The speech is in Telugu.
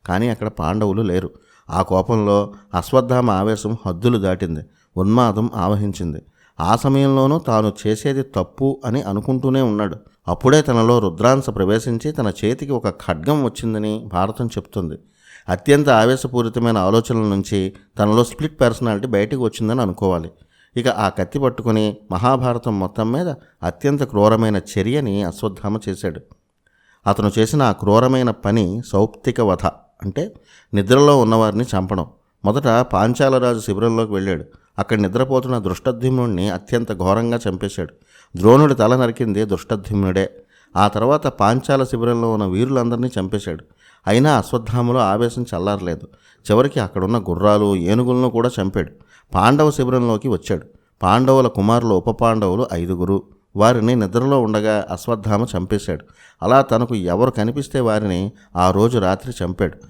కానీ అక్కడ పాండవులు లేరు. ఆ కోపంలో అశ్వత్థామ ఆవేశం హద్దులు దాటింది. ఉన్మాదం ఆవహించింది. ఆ సమయంలోనూ తాను చేసేది తప్పు అని అనుకుంటూనే ఉన్నాడు. అప్పుడే తనలో రుద్రాంశ ప్రవేశించి తన చేతికి ఒక ఖడ్గం వచ్చిందని భారతం చెప్తుంది. అత్యంత ఆవేశపూరితమైన ఆలోచనల నుంచి తనలో స్ప్లిట్ పర్సనాలిటీ బయటకు వచ్చిందని అనుకోవాలి. ఇక ఆ కత్తి పట్టుకుని మహాభారతం మొత్తం మీద అత్యంత క్రూరమైన చర్యని అశ్వత్థామ చేశాడు. అతను చేసిన ఆ క్రూరమైన పని సౌప్తిక వధ, అంటే నిద్రలో ఉన్నవారిని చంపడం. మొదట పాంచాలరాజు శిబిరంలోకి వెళ్ళాడు. అక్కడ నిద్రపోతున్న దృష్టద్యుమ్నుడిని అత్యంత ఘోరంగా చంపేశాడు. ద్రోణుడి తల నరికింది దృష్టద్యుమ్నుడే. ఆ తర్వాత పాంచాల శిబిరంలో ఉన్న వీరులందరినీ చంపేశాడు. అయినా అశ్వత్థామలో ఆవేశం చల్లారలేదు. చివరికి అక్కడున్న గుర్రాలు, ఏనుగులను కూడా చంపాడు. పాండవ శిబిరంలోకి వచ్చాడు. పాండవుల కుమారులు ఉప పాండవులు 5. వారిని నిద్రలో ఉండగా అశ్వత్థామ చంపేశాడు. అలా తనకు ఎవరు కనిపిస్తే వారిని ఆ రోజు రాత్రి చంపాడు.